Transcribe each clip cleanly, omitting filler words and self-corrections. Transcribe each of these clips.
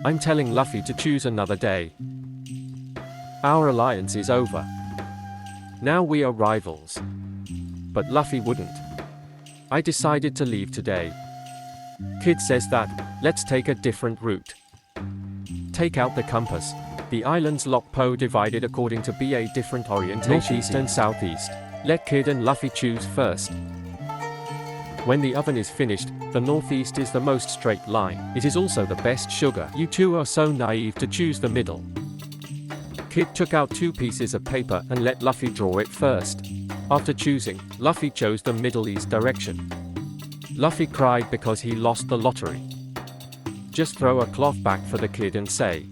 I'm telling Luffy to choose another day. Our alliance is over. Now we are rivals. But Luffy wouldn't. I decided to leave today. Kid says that, let's take a different route. Take out the compass. The island's Lokpo divided according to BA different orientation, northeast and southeast. Let Kid and Luffy choose first. When the oven is finished, the northeast is the most straight line. It is also the best sugar. You two are so naive to choose the middle. Kid took out 2 pieces of paper and let Luffy draw it first. After choosing, Luffy chose the Middle East direction. Luffy cried because he lost the lottery. Just throw a cloth back for the kid and say,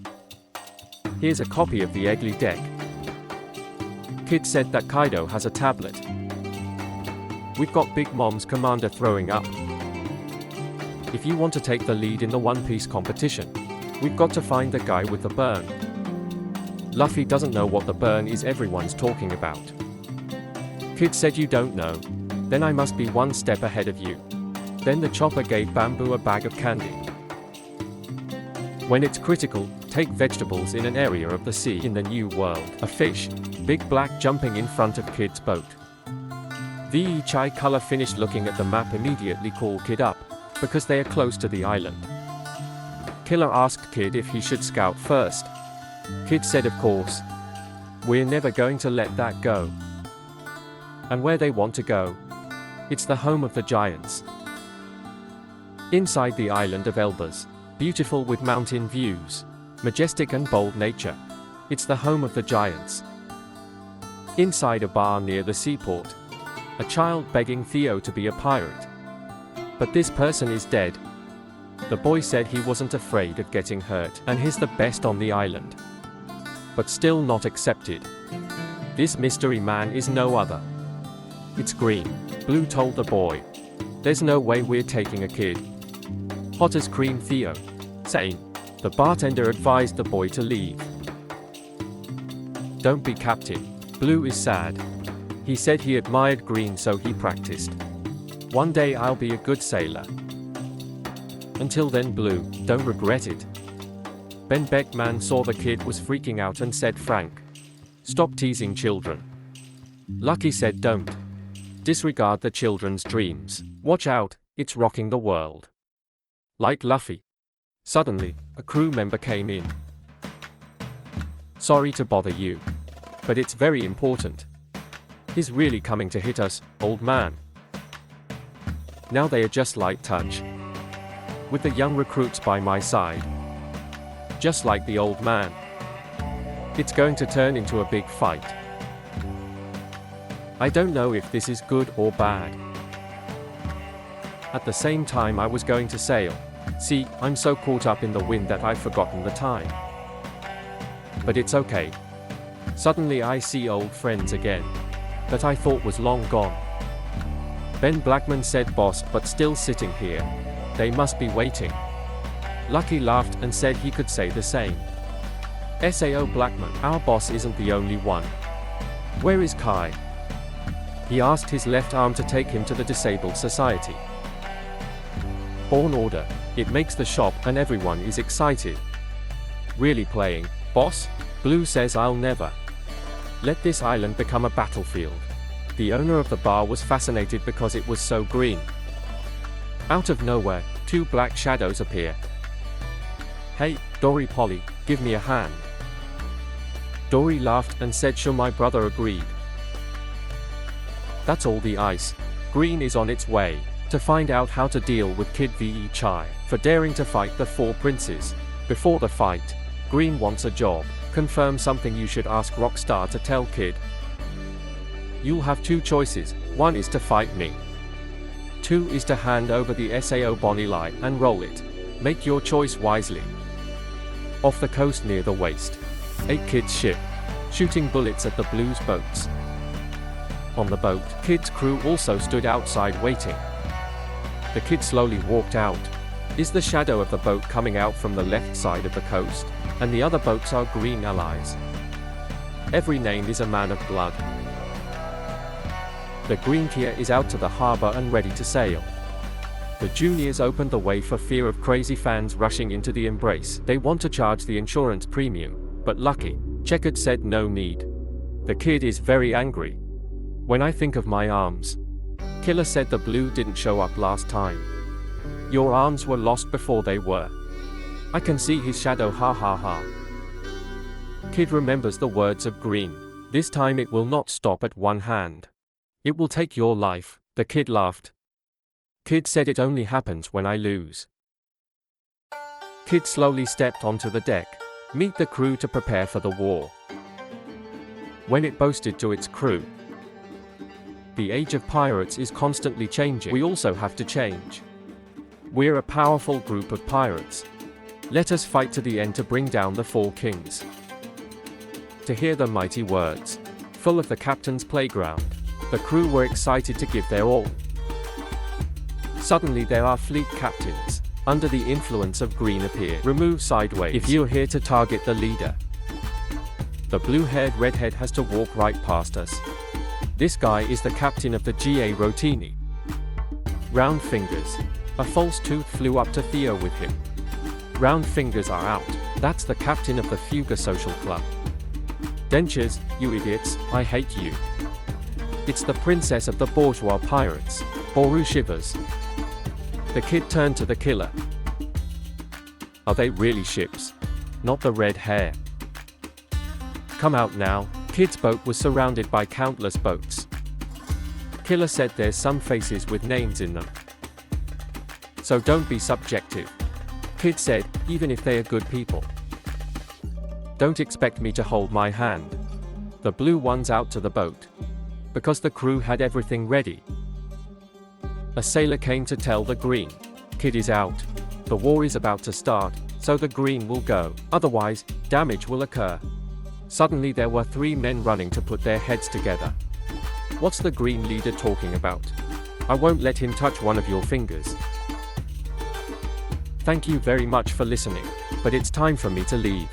"Here's a copy of the Eggley deck." Kid said that Kaido has a tablet. We've got Big Mom's commander throwing up. If you want to take the lead in the One Piece competition, we've got to find the guy with the burn. Luffy doesn't know what the burn is everyone's talking about. Kid said you don't know. Then I must be one step ahead of you. Then the chopper gave Bamboo a bag of candy. When it's critical, take vegetables in an area of the sea in the New World. A fish, Big Black jumping in front of Kid's boat. The Chai color finished looking at the map immediately call Kid up, because they are close to the island. Killer asked Kid if he should scout first. Kid said of course. We're never going to let that go. And where they want to go? It's the home of the giants. Inside the island of Elbas, beautiful with mountain views, majestic and bold nature. It's the home of the giants. Inside a bar near the seaport, a child begging Theo to be a pirate. But this person is dead. The boy said he wasn't afraid of getting hurt and he's the best on the island. But still not accepted. This mystery man is no other. It's Green, Blue told the boy. There's no way we're taking a kid. Hot as cream Theo. Saying. The bartender advised the boy to leave. Don't be captain. Blue is sad. He said he admired Green so he practiced. One day I'll be a good sailor. Until then Blue, don't regret it. Ben Beckman saw the kid was freaking out and said Frank. Stop teasing children. Lucky said don't. Disregard the children's dreams. Watch out, it's rocking the world. Like Luffy. Suddenly, a crew member came in. Sorry to bother you. But it's very important. He's really coming to hit us, old man. Now they are just light touch. With the young recruits by my side. Just like the old man. It's going to turn into a big fight. I don't know if this is good or bad. At the same time I was going to sail. See, I'm so caught up in the wind that I've forgotten the time. But it's okay. Suddenly I see old friends again. That I thought was long gone. Ben Blackman said boss, but still sitting here. They must be waiting. Lucky laughed and said he could say the same. Sao Blackman, our boss isn't the only one. Where is Kai? He asked his left arm to take him to the Disabled Society. Born Order. It makes the shop and everyone is excited. Really playing, boss? Blue says I'll never let this island become a battlefield. The owner of the bar was fascinated because it was so green. Out of nowhere, 2 black shadows appear. Hey, Dory Polly, give me a hand. Dory laughed and said sure, my brother agreed. That's all the ice. Green is on its way to find out how to deal with Kid v. Chai for daring to fight the 4 princes. Before the fight, Green wants a job. Confirm something you should ask Rockstar to tell Kid. You'll have 2 choices. 1 is to fight me. 2 is to hand over the Sao Bonnie line and roll it. Make your choice wisely. Off the coast near the waist. 8 Kid's ship. Shooting bullets at the Blues boats. On the boat, Kid's crew also stood outside waiting. The kid slowly walked out. Is the shadow of the boat coming out from the left side of the coast? And the other boats are green allies. Every name is a man of blood. The green Kia is out to the harbor and ready to sail. The juniors opened the way for fear of crazy fans rushing into the embrace. They want to charge the insurance premium, but lucky, Checkered said no need. The kid is very angry. When I think of my arms. Killer said the blue didn't show up last time. Your arms were lost before they were. I can see his shadow, ha ha ha. Kid remembers the words of Green. This time it will not stop at one hand. It will take your life, the kid laughed. Kid said it only happens when I lose. Kid slowly stepped onto the deck. Meet the crew to prepare for the war. When it boasted to its crew, the age of pirates is constantly changing. We also have to change. We're a powerful group of pirates. Let us fight to the end to bring down the 4 kings. To hear the mighty words, full of the captain's playground, the crew were excited to give their all. Suddenly there are fleet captains, under the influence of Green appeared. Remove sideways if you're here to target the leader. The blue-haired redhead has to walk right past us. This guy is the captain of the GA Rotini. Round fingers. A false tooth flew up to Theo with him. Round fingers are out. That's the captain of the Fuga Social Club. Dentures, you idiots, I hate you. It's the princess of the bourgeois pirates, Boru shivers. The kid turned to the killer. Are they really ships? Not the red hair. Come out now. Kid's boat was surrounded by countless boats. Killer said there's some faces with names in them. So don't be subjective. Kid said, even if they are good people. Don't expect me to hold my hand. The blue one's out to the boat. Because the crew had everything ready. A sailor came to tell the Green. Kid is out. The war is about to start, so the Green will go. Otherwise, damage will occur. Suddenly there were 3 men running to put their heads together. What's the Green leader talking about? I won't let him touch one of your fingers. Thank you very much for listening, but it's time for me to leave.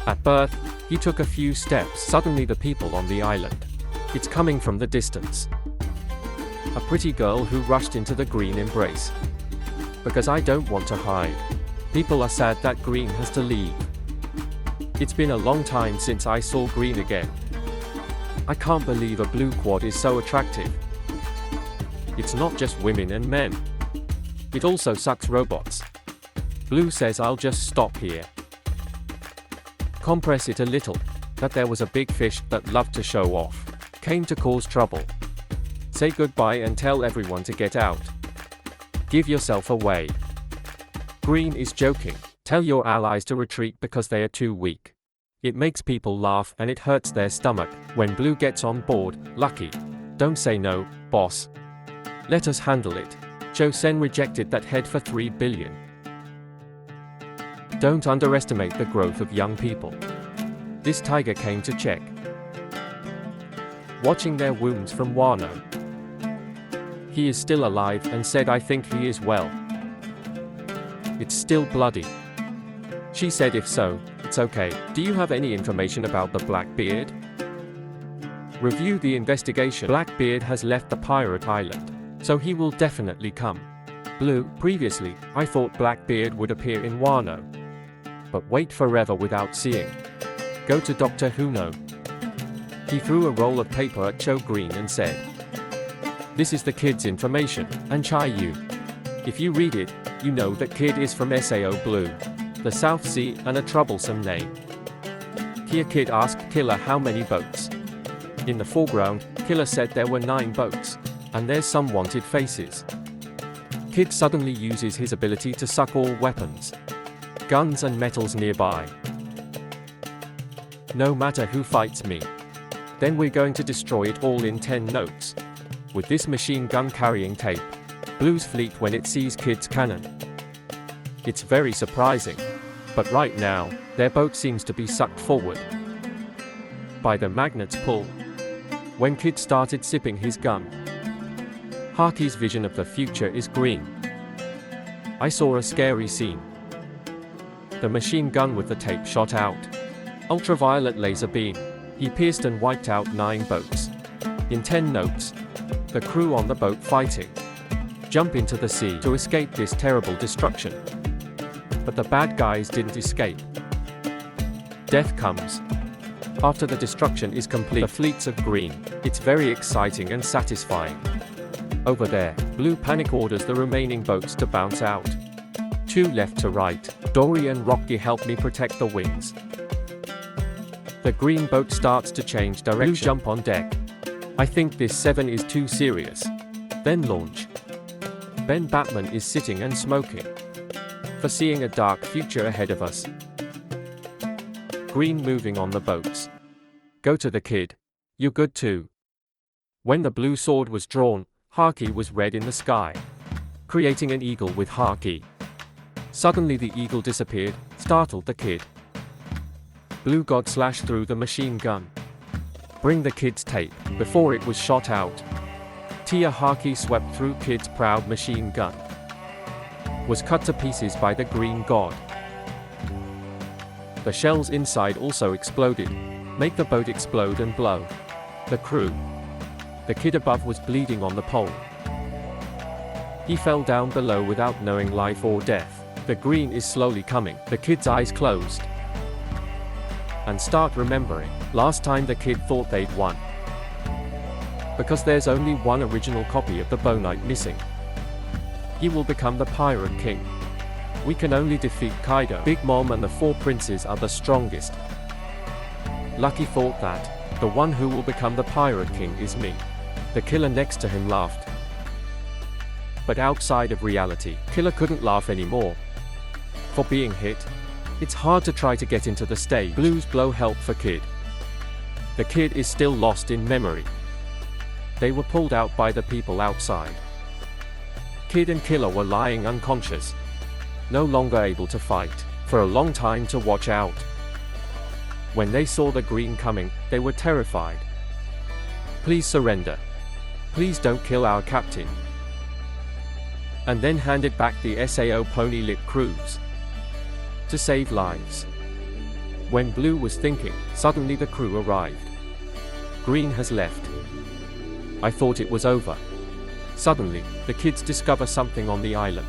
At birth, he took a few steps. Suddenly the people on the island. It's coming from the distance. A pretty girl who rushed into the Green embrace. Because I don't want to hide. People are sad that Green has to leave. It's been a long time since I saw Green again. I can't believe a blue quad is so attractive. It's not just women and men. It also sucks robots. Blue says I'll just stop here. Compress it a little. That there was a big fish that loved to show off. Came to cause trouble. Say goodbye and tell everyone to get out. Give yourself away. Green is joking. Tell your allies to retreat because they are too weak. It makes people laugh and it hurts their stomach when Blue gets on board. Lucky. Don't say no, boss. Let us handle it. Josen rejected that head for 3 billion. Don't underestimate the growth of young people. This tiger came to check. Watching their wounds from Wano. He is still alive and said I think he is well. It's still bloody. She said if so, it's okay. Do you have any information about the Blackbeard? Review the investigation. Blackbeard has left the pirate island, so he will definitely come. Blue, previously, I thought Blackbeard would appear in Wano. But wait forever without seeing. Go to Dr. Huno. He threw a roll of paper at Cho Green and said, this is the kid's information, and Chai Yu. If you read it, you know that kid is from Sao Blue. The South Sea and a troublesome name. Kia Kid asked Killer how many boats. In the foreground, Killer said there were 9 boats, and there's some wanted faces. Kid suddenly uses his ability to suck all weapons, guns and metals nearby. No matter who fights me. Then we're going to destroy it all in 10 notes. With this machine gun carrying tape. Blue's fleet when it sees Kid's cannon. It's very surprising. But right now, their boat seems to be sucked forward by the magnet's pull. When Kid started sipping his gun. Haki's vision of the future is green. I saw a scary scene. The machine gun with the tape shot out. Ultraviolet laser beam. He pierced and wiped out 9 boats. In 10 notes. The crew on the boat fighting. jump into the sea to escape this terrible destruction. But the bad guys didn't escape. Death comes. After the destruction is complete, the fleets of green. It's very exciting and satisfying. Over there, blue panic orders the remaining boats to bounce out. 2 left to right. Dory and Rocky help me protect the wings. The green boat starts to change direction. Blue jump on deck. I think this 7 is too serious. Then launch. Ben Batman is sitting and smoking, foreseeing a dark future ahead of us. Green moving on the boats. Go to the kid. You're good too. When the blue sword was drawn, Haki was red in the sky, creating an eagle with Haki. Suddenly the eagle disappeared, startled the kid. Blue God slashed through the machine gun. Bring the kid's tape. Before it was shot out, Tia Haki swept through kid's proud machine gun. Was cut to pieces by the green god. The shells inside also exploded, make the boat explode and blow. The crew. The kid above was bleeding on the pole. He fell down below without knowing life or death. The green is slowly coming. The kid's eyes closed and start remembering. Last time the kid thought they'd won, because there's only one original copy of the Bonite missing. He will become the Pirate King. We can only defeat Kaido. Big Mom and the 4 princes are the strongest. Lucky thought that the one who will become the Pirate King is me. The killer next to him laughed. But outside of reality, Killer couldn't laugh anymore. For being hit, it's hard to try to get into the stage. Blues blow help for Kid. The kid is still lost in memory. They were pulled out by the people outside. Kid and Killer were lying unconscious, no longer able to fight, for a long time to watch out. When they saw the green coming, they were terrified. Please surrender. Please don't kill our captain. And then handed back the SAO Pony Lip crews to save lives. When Blue was thinking, suddenly the crew arrived. Green has left. I thought it was over. Suddenly, the kids discover something on the island.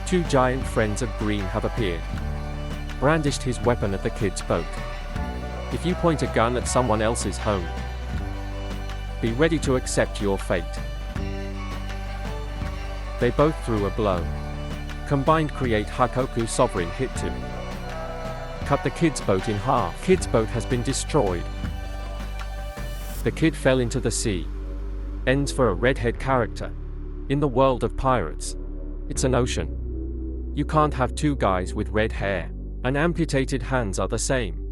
2 giant friends of Green have appeared. Brandished his weapon at the kid's boat. If you point a gun at someone else's home, be ready to accept your fate. They both threw a blow. Combined create Hakoku Sovereign Hit 2. Cut the kid's boat in half. Kid's boat has been destroyed. The kid fell into the sea. Ends for a redhead character. In the world of pirates, it's an ocean. You can't have 2 guys with red hair and amputated hands are the same.